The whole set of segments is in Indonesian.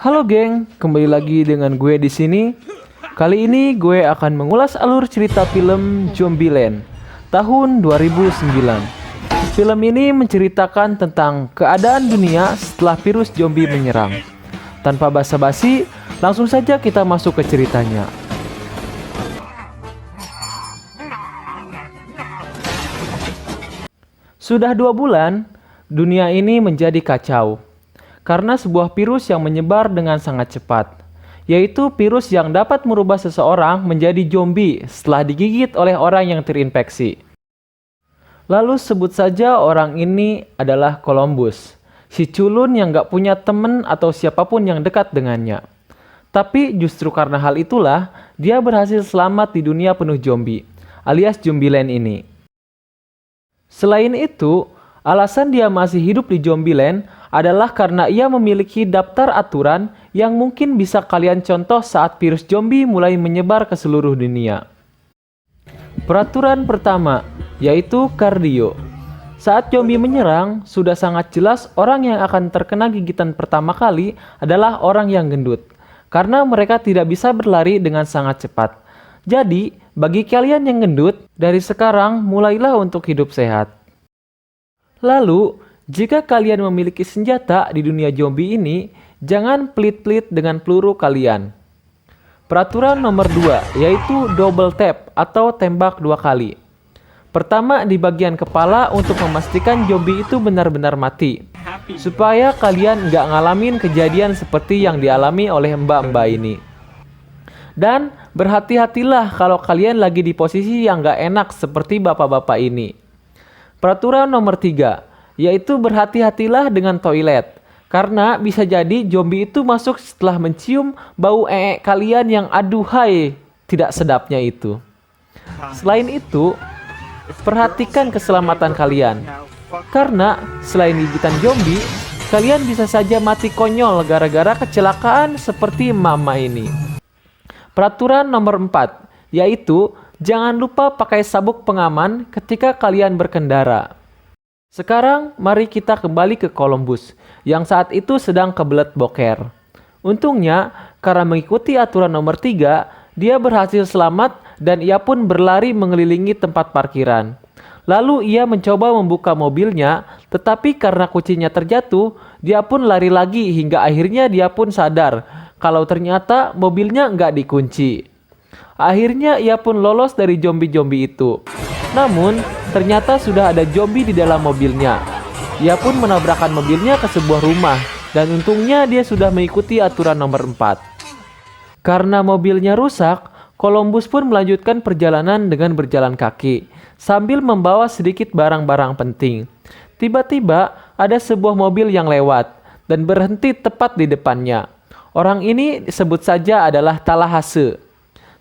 Halo geng, kembali lagi dengan gue di sini. Kali ini gue akan mengulas alur cerita film Zombieland tahun 2009. Film ini menceritakan tentang keadaan dunia setelah virus zombie menyerang. Tanpa basa-basi, langsung saja kita masuk ke ceritanya. Sudah 2 bulan, dunia ini menjadi kacau karena sebuah virus yang menyebar dengan sangat cepat, yaitu virus yang dapat merubah seseorang menjadi zombie setelah digigit oleh orang yang terinfeksi. Lalu sebut saja orang ini adalah Columbus, si culun yang gak punya temen atau siapapun yang dekat dengannya. Tapi justru karena hal itulah, dia berhasil selamat di dunia penuh zombie, alias Zombieland ini. Selain itu, alasan dia masih hidup di Zombieland adalah karena ia memiliki daftar aturan yang mungkin bisa kalian contoh saat virus zombie mulai menyebar ke seluruh dunia. Peraturan pertama, yaitu kardio. Saat zombie menyerang, sudah sangat jelas orang yang akan terkena gigitan pertama kali adalah orang yang gendut, karena mereka tidak bisa berlari dengan sangat cepat. Jadi, bagi kalian yang gendut, dari sekarang mulailah untuk hidup sehat. Lalu, jika kalian memiliki senjata di dunia zombie ini, jangan pelit-pelit dengan peluru kalian. Peraturan nomor 2, yaitu double tap atau tembak 2 kali. Pertama di bagian kepala untuk memastikan zombie itu benar-benar mati, supaya kalian nggak ngalamin kejadian seperti yang dialami oleh mbak-mbak ini. Dan berhati-hatilah kalau kalian lagi di posisi yang nggak enak seperti bapak-bapak ini. Peraturan nomor 3, yaitu berhati-hatilah dengan toilet, karena bisa jadi zombie itu masuk setelah mencium bau kalian yang aduhai tidak sedapnya itu. Selain itu, perhatikan keselamatan kalian, karena selain gigitan zombie, kalian bisa saja mati konyol gara-gara kecelakaan seperti mama ini. Peraturan nomor 4, yaitu jangan lupa pakai sabuk pengaman ketika kalian berkendara. Sekarang mari kita kembali ke Columbus yang saat itu sedang kebelet boker. Untungnya karena mengikuti aturan nomor 3, dia berhasil selamat dan ia pun berlari mengelilingi tempat parkiran. Lalu ia mencoba membuka mobilnya, tetapi karena kuncinya terjatuh, dia pun lari lagi hingga akhirnya dia pun sadar kalau ternyata mobilnya nggak dikunci. Akhirnya ia pun lolos dari zombie-zombie itu. Namun, ternyata sudah ada zombie di dalam mobilnya. Ia pun menabrakkan mobilnya ke sebuah rumah, dan untungnya dia sudah mengikuti aturan nomor 4. Karena mobilnya rusak, Columbus pun melanjutkan perjalanan dengan berjalan kaki, sambil membawa sedikit barang-barang penting. Tiba-tiba, ada sebuah mobil yang lewat, dan berhenti tepat di depannya. Orang ini disebut saja adalah Tallahassee,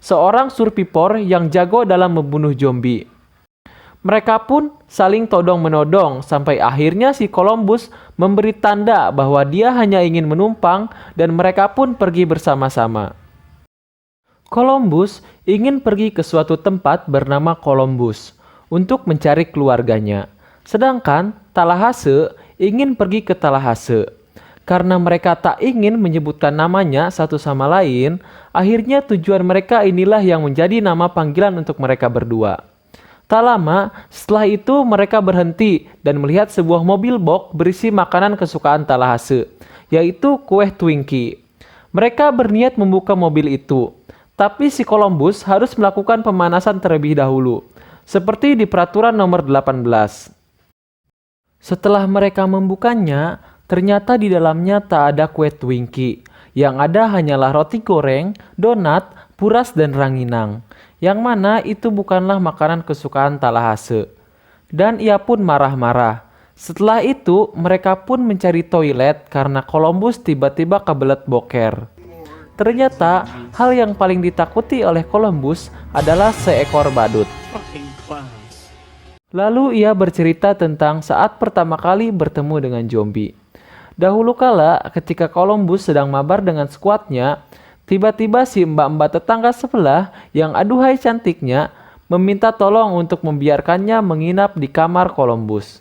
seorang survivor yang jago dalam membunuh zombie. Mereka pun saling todong-menodong sampai akhirnya si Columbus memberi tanda bahwa dia hanya ingin menumpang dan mereka pun pergi bersama-sama. Columbus ingin pergi ke suatu tempat bernama Columbus untuk mencari keluarganya. Sedangkan Tallahassee ingin pergi ke Tallahassee. Karena mereka tak ingin menyebutkan namanya satu sama lain, akhirnya tujuan mereka inilah yang menjadi nama panggilan untuk mereka berdua. Tak lama, setelah itu mereka berhenti dan melihat sebuah mobil box berisi makanan kesukaan Tallahassee, yaitu kue Twinkie. Mereka berniat membuka mobil itu, tapi si Columbus harus melakukan pemanasan terlebih dahulu, seperti di peraturan nomor 18. Setelah mereka membukanya, ternyata di dalamnya tak ada kue Twinkie. Yang ada hanyalah roti goreng, donat, puras, dan ranginang. Yang mana itu bukanlah makanan kesukaan Tallahassee. Dan ia pun marah-marah. Setelah itu, mereka pun mencari toilet karena Columbus tiba-tiba kebelet boker. Ternyata, hal yang paling ditakuti oleh Columbus adalah seekor badut. Lalu ia bercerita tentang saat pertama kali bertemu dengan zombie. Dahulu kala, ketika Columbus sedang mabar dengan skuadnya, tiba-tiba si mbak-mbak tetangga sebelah yang aduhai cantiknya meminta tolong untuk membiarkannya menginap di kamar Columbus.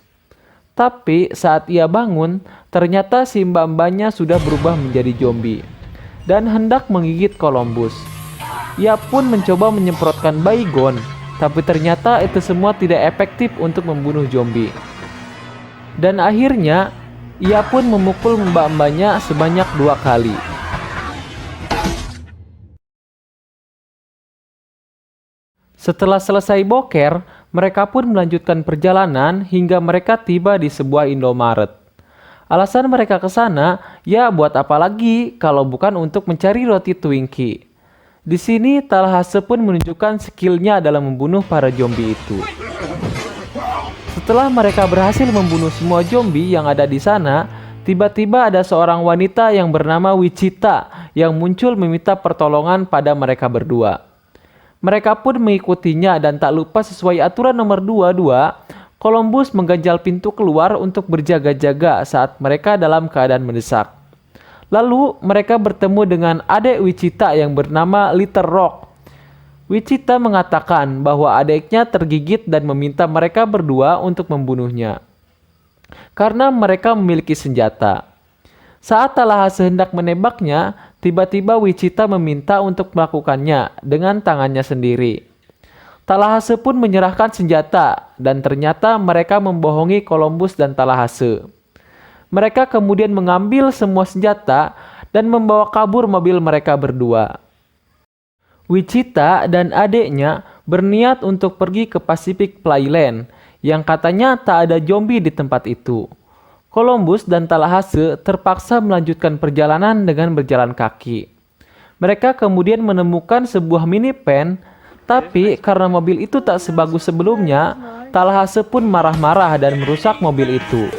Tapi saat ia bangun, ternyata si mbak-mbaknya sudah berubah menjadi zombie dan hendak menggigit Columbus. Ia pun mencoba menyemprotkan baygon, tapi ternyata itu semua tidak efektif untuk membunuh zombie. Dan akhirnya, ia pun memukul mbak-mbaknya sebanyak 2 kali. Setelah selesai boker, mereka pun melanjutkan perjalanan hingga mereka tiba di sebuah Indomaret. Alasan mereka ke sana, ya buat apa lagi kalau bukan untuk mencari roti Twinkie. Di sini Talahase pun menunjukkan skillnya dalam membunuh para zombie itu. Setelah mereka berhasil membunuh semua zombie yang ada di sana, tiba-tiba ada seorang wanita yang bernama Wichita yang muncul meminta pertolongan pada mereka berdua. Mereka pun mengikutinya dan tak lupa sesuai aturan nomor 22, Columbus mengganjal pintu keluar untuk berjaga-jaga saat mereka dalam keadaan mendesak. Lalu mereka bertemu dengan adik Wichita yang bernama Little Rock. Wichita mengatakan bahwa adiknya tergigit dan meminta mereka berdua untuk membunuhnya karena mereka memiliki senjata. Saat Talahase hendak menembaknya, tiba-tiba Wichita meminta untuk melakukannya dengan tangannya sendiri. Talahase pun menyerahkan senjata dan ternyata mereka membohongi Columbus dan Talahase. Mereka kemudian mengambil semua senjata dan membawa kabur mobil mereka berdua. Wichita dan adiknya berniat untuk pergi ke Pacific Playland yang katanya tak ada zombie di tempat itu. Columbus dan Talahase terpaksa melanjutkan perjalanan dengan berjalan kaki. Mereka kemudian menemukan sebuah minivan, tapi karena mobil itu tak sebagus sebelumnya, Talahase pun marah-marah dan merusak mobil itu.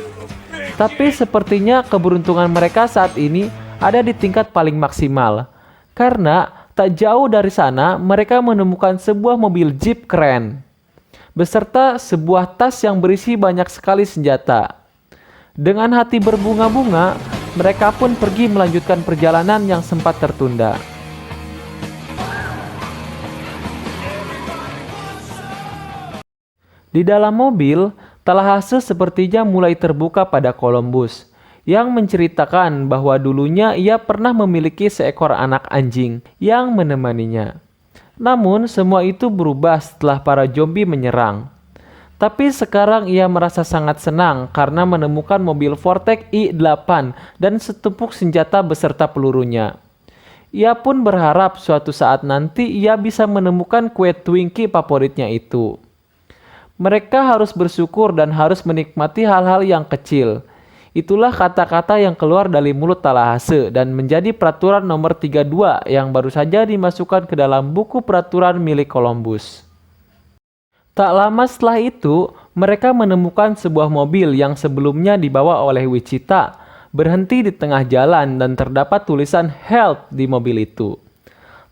Tapi sepertinya keberuntungan mereka saat ini ada di tingkat paling maksimal, karena tak jauh dari sana mereka menemukan sebuah mobil Jeep keren, beserta sebuah tas yang berisi banyak sekali senjata. Dengan hati berbunga-bunga, mereka pun pergi melanjutkan perjalanan yang sempat tertunda. Di dalam mobil, Talahase sepertinya mulai terbuka pada Columbus, yang menceritakan bahwa dulunya ia pernah memiliki seekor anak anjing yang menemaninya. Namun, semua itu berubah setelah para zombie menyerang. Tapi sekarang ia merasa sangat senang karena menemukan mobil Vortex I-8 dan setumpuk senjata beserta pelurunya. Ia pun berharap suatu saat nanti ia bisa menemukan kue Twinkie favoritnya itu. Mereka harus bersyukur dan harus menikmati hal-hal yang kecil. Itulah kata-kata yang keluar dari mulut Talahase dan menjadi peraturan nomor 32 yang baru saja dimasukkan ke dalam buku peraturan milik Columbus. Tak lama setelah itu, mereka menemukan sebuah mobil yang sebelumnya dibawa oleh Wichita berhenti di tengah jalan dan terdapat tulisan "Help" di mobil itu.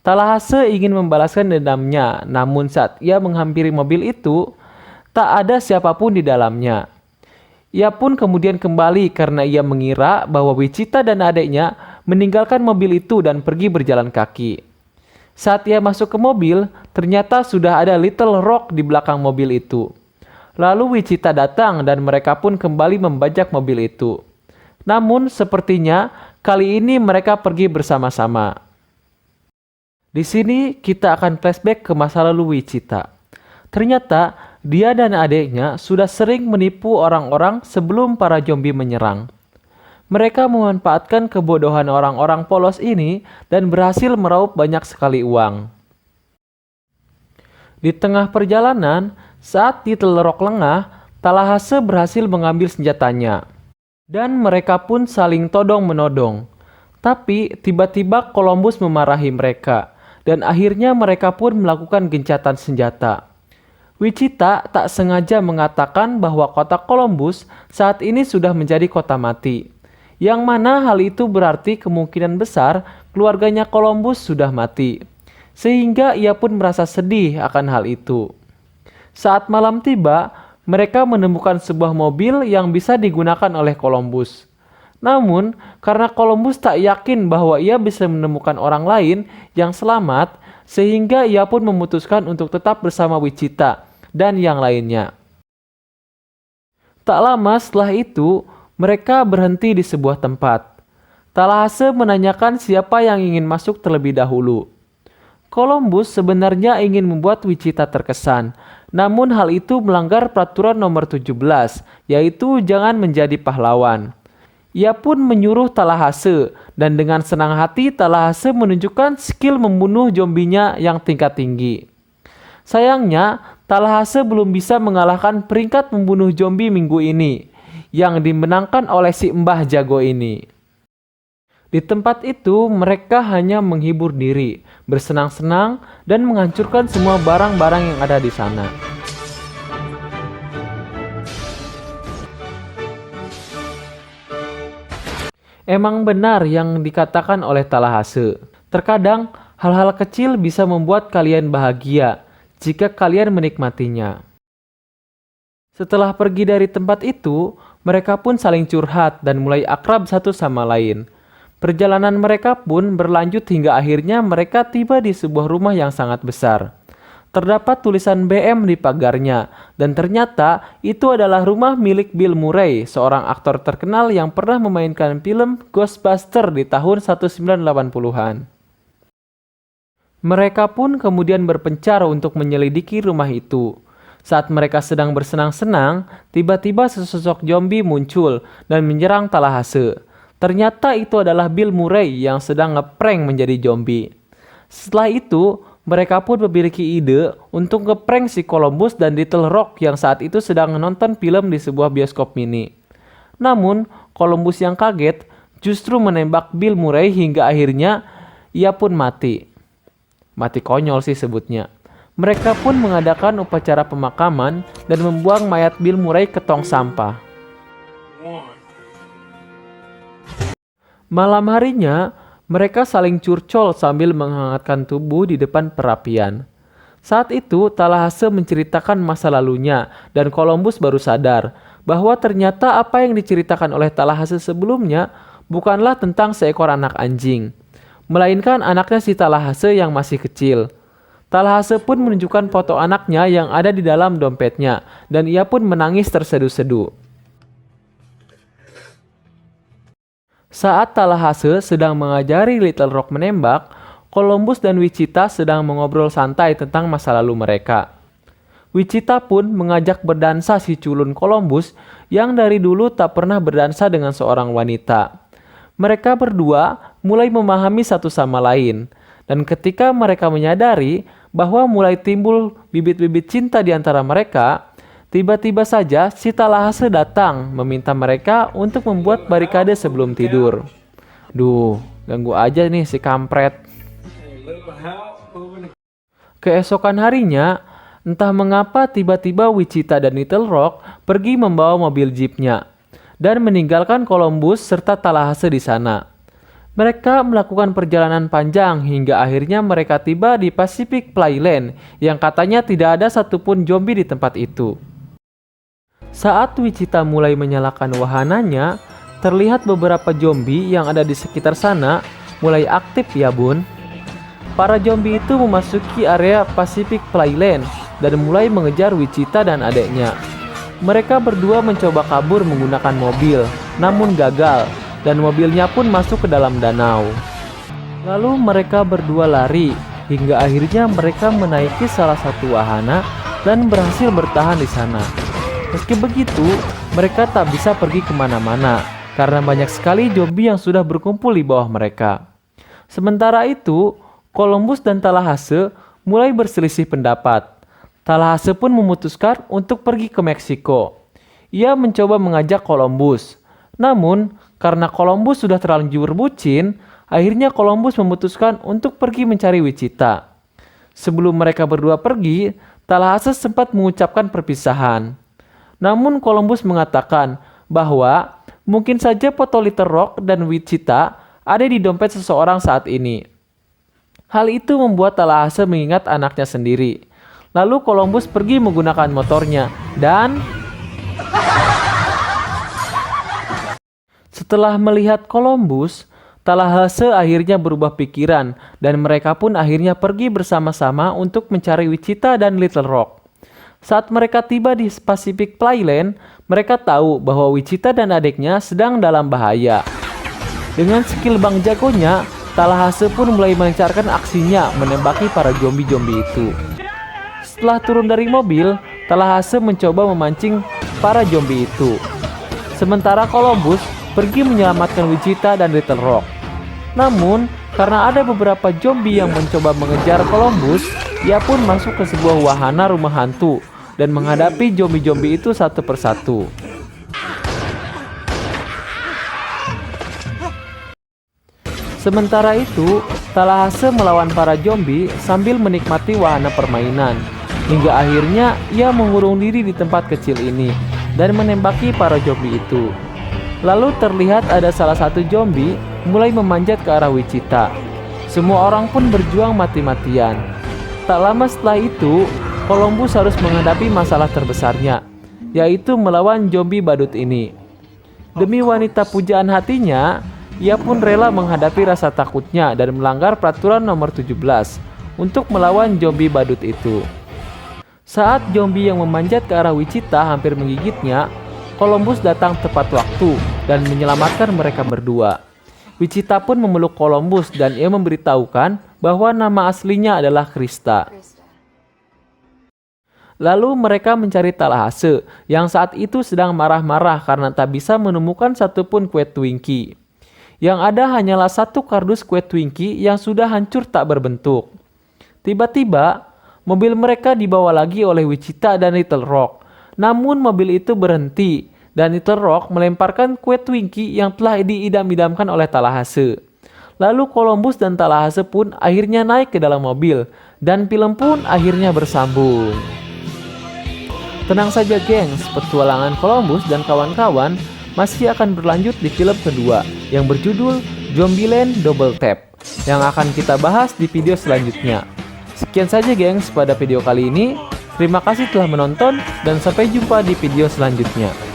Talahase ingin membalaskan dendamnya, namun saat ia menghampiri mobil itu, tak ada siapapun di dalamnya. Ia pun kemudian kembali karena ia mengira bahwa Wichita dan adiknya meninggalkan mobil itu dan pergi berjalan kaki. Saat ia masuk ke mobil, ternyata sudah ada Little Rock di belakang mobil itu. Lalu Wichita datang dan mereka pun kembali membajak mobil itu. Namun sepertinya kali ini mereka pergi bersama-sama. Di sini kita akan flashback ke masa lalu Wichita. Ternyata dia dan adiknya sudah sering menipu orang-orang sebelum para zombie menyerang. Mereka memanfaatkan kebodohan orang-orang polos ini dan berhasil meraup banyak sekali uang. Di tengah perjalanan, saat Little Rock lengah, Talahase berhasil mengambil senjatanya. Dan mereka pun saling todong-menodong. Tapi tiba-tiba Columbus memarahi mereka, dan akhirnya mereka pun melakukan gencatan senjata. Wichita tak sengaja mengatakan bahwa kota Columbus saat ini sudah menjadi kota mati. Yang mana hal itu berarti kemungkinan besar keluarganya Columbus sudah mati. Sehingga ia pun merasa sedih akan hal itu. Saat malam tiba, mereka menemukan sebuah mobil yang bisa digunakan oleh Columbus. Namun, karena Columbus tak yakin bahwa ia bisa menemukan orang lain yang selamat, sehingga ia pun memutuskan untuk tetap bersama Wichita dan yang lainnya. Tak lama setelah itu, mereka berhenti di sebuah tempat. Talahase menanyakan siapa yang ingin masuk terlebih dahulu. Columbus sebenarnya ingin membuat Wichita terkesan, namun hal itu melanggar peraturan nomor 17, yaitu jangan menjadi pahlawan. Ia pun menyuruh Talahase, dan dengan senang hati Talahase menunjukkan skill membunuh zombinya yang tingkat tinggi. Sayangnya, Talahase belum bisa mengalahkan peringkat membunuh zombie minggu ini, yang dimenangkan oleh si Mbah Jago ini. Di tempat itu, mereka hanya menghibur diri, bersenang-senang, dan menghancurkan semua barang-barang yang ada di sana. Emang benar yang dikatakan oleh Talahase. Terkadang, hal-hal kecil bisa membuat kalian bahagia jika kalian menikmatinya. Setelah pergi dari tempat itu, mereka pun saling curhat dan mulai akrab satu sama lain. Perjalanan mereka pun berlanjut hingga akhirnya mereka tiba di sebuah rumah yang sangat besar. Terdapat tulisan BM di pagarnya, dan ternyata itu adalah rumah milik Bill Murray, seorang aktor terkenal yang pernah memainkan film Ghostbusters di tahun 1980-an. Mereka pun kemudian berpencar untuk menyelidiki rumah itu. Saat mereka sedang bersenang-senang, tiba-tiba sesosok zombie muncul dan menyerang Talahase. Ternyata itu adalah Bill Murray yang sedang ngeprank menjadi zombie. Setelah itu, mereka pun memiliki ide untuk ngeprank si Columbus dan Little Rock yang saat itu sedang menonton film di sebuah bioskop mini. Namun, Columbus yang kaget justru menembak Bill Murray hingga akhirnya ia pun mati. Mati konyol sih sebutnya. Mereka pun mengadakan upacara pemakaman dan membuang mayat Bill Murray ke tong sampah. Malam harinya, mereka saling curcol sambil menghangatkan tubuh di depan perapian. Saat itu, Talahase menceritakan masa lalunya dan Columbus baru sadar bahwa ternyata apa yang diceritakan oleh Talahase sebelumnya bukanlah tentang seekor anak anjing, melainkan anaknya si Talahase yang masih kecil. Talahase pun menunjukkan foto anaknya yang ada di dalam dompetnya dan ia pun menangis terseduh-seduh. Saat Talahase sedang mengajari Little Rock menembak, Columbus dan Wichita sedang mengobrol santai tentang masa lalu mereka. Wichita pun mengajak berdansa si culun Columbus yang dari dulu tak pernah berdansa dengan seorang wanita. Mereka berdua mulai memahami satu sama lain, dan ketika mereka menyadari bahwa mulai timbul bibit-bibit cinta di antara mereka, tiba-tiba saja si Talahase datang meminta mereka untuk membuat barikade sebelum tidur. Duh, ganggu aja nih si kampret. Keesokan harinya, entah mengapa tiba-tiba Wichita dan Little Rock pergi membawa mobil jeepnya dan meninggalkan Columbus serta Talahase di sana. Mereka melakukan perjalanan panjang hingga akhirnya mereka tiba di Pacific Playland yang katanya tidak ada satupun zombie di tempat itu. Saat Wichita mulai menyalakan wahananya, terlihat beberapa zombie yang ada di sekitar sana mulai aktif ya bun. Para zombie itu memasuki area Pacific Playland dan mulai mengejar Wichita dan adeknya. Mereka berdua mencoba kabur menggunakan mobil, namun gagal dan mobilnya pun masuk ke dalam danau. Lalu mereka berdua lari hingga akhirnya mereka menaiki salah satu wahana dan berhasil bertahan di sana. Meski begitu, mereka tak bisa pergi kemana-mana karena banyak sekali zombie yang sudah berkumpul di bawah mereka. Sementara itu, Columbus dan Talahase mulai berselisih pendapat. Talahase pun memutuskan untuk pergi ke Meksiko. Ia mencoba mengajak Columbus. Namun, karena Columbus sudah terlanjur bucin, akhirnya Columbus memutuskan untuk pergi mencari Wichita. Sebelum mereka berdua pergi, Talahase sempat mengucapkan perpisahan. Namun Columbus mengatakan bahwa mungkin saja foto Little Rock dan Wichita ada di dompet seseorang saat ini. Hal itu membuat Talahase mengingat anaknya sendiri. Lalu Columbus pergi menggunakan motornya dan setelah melihat Columbus, Talahase akhirnya berubah pikiran dan mereka pun akhirnya pergi bersama-sama untuk mencari Wichita dan Little Rock. Saat mereka tiba di Pacific Playland, mereka tahu bahwa Wichita dan adiknya sedang dalam bahaya. Dengan skill bang jagonya, Talahase pun mulai melancarkan aksinya menembaki para zombie-zombie itu. Setelah turun dari mobil, Talahase mencoba memancing para zombie itu. Sementara Columbus pergi menyelamatkan Wichita dan Little Rock. Namun, karena ada beberapa zombie yang mencoba mengejar Columbus, ia pun masuk ke sebuah wahana rumah hantu dan menghadapi zombie-zombie itu satu persatu. Sementara itu, Talahase melawan para zombie sambil menikmati wahana permainan. Hingga akhirnya ia mengurung diri di tempat kecil ini dan menembaki para zombie itu. Lalu terlihat ada salah satu zombie mulai memanjat ke arah Wichita. Semua orang pun berjuang mati-matian. Tak lama setelah itu, Columbus harus menghadapi masalah terbesarnya, yaitu melawan zombie badut ini. Demi wanita pujaan hatinya, ia pun rela menghadapi rasa takutnya dan melanggar peraturan nomor 17 untuk melawan zombie badut itu. Saat zombie yang memanjat ke arah Wichita hampir menggigitnya, Columbus datang tepat waktu dan menyelamatkan mereka berdua. Wichita pun memeluk Columbus dan ia memberitahukan bahwa nama aslinya adalah Krista. Lalu mereka mencari Talahase yang saat itu sedang marah-marah karena tak bisa menemukan satupun kue Twinkie. Yang ada hanyalah satu kardus kue Twinkie yang sudah hancur tak berbentuk. Tiba-tiba, mobil mereka dibawa lagi oleh Wichita dan Little Rock. Namun mobil itu berhenti dan Little Rock melemparkan kue Twinkie yang telah diidam-idamkan oleh Talahase. Lalu Columbus dan Talahase pun akhirnya naik ke dalam mobil dan film pun akhirnya bersambung. Tenang saja gengs, petualangan Columbus dan kawan-kawan masih akan berlanjut di film kedua yang berjudul Zombieland Double Tap yang akan kita bahas di video selanjutnya. Sekian saja gengs pada video kali ini. Terima kasih telah menonton dan sampai jumpa di video selanjutnya.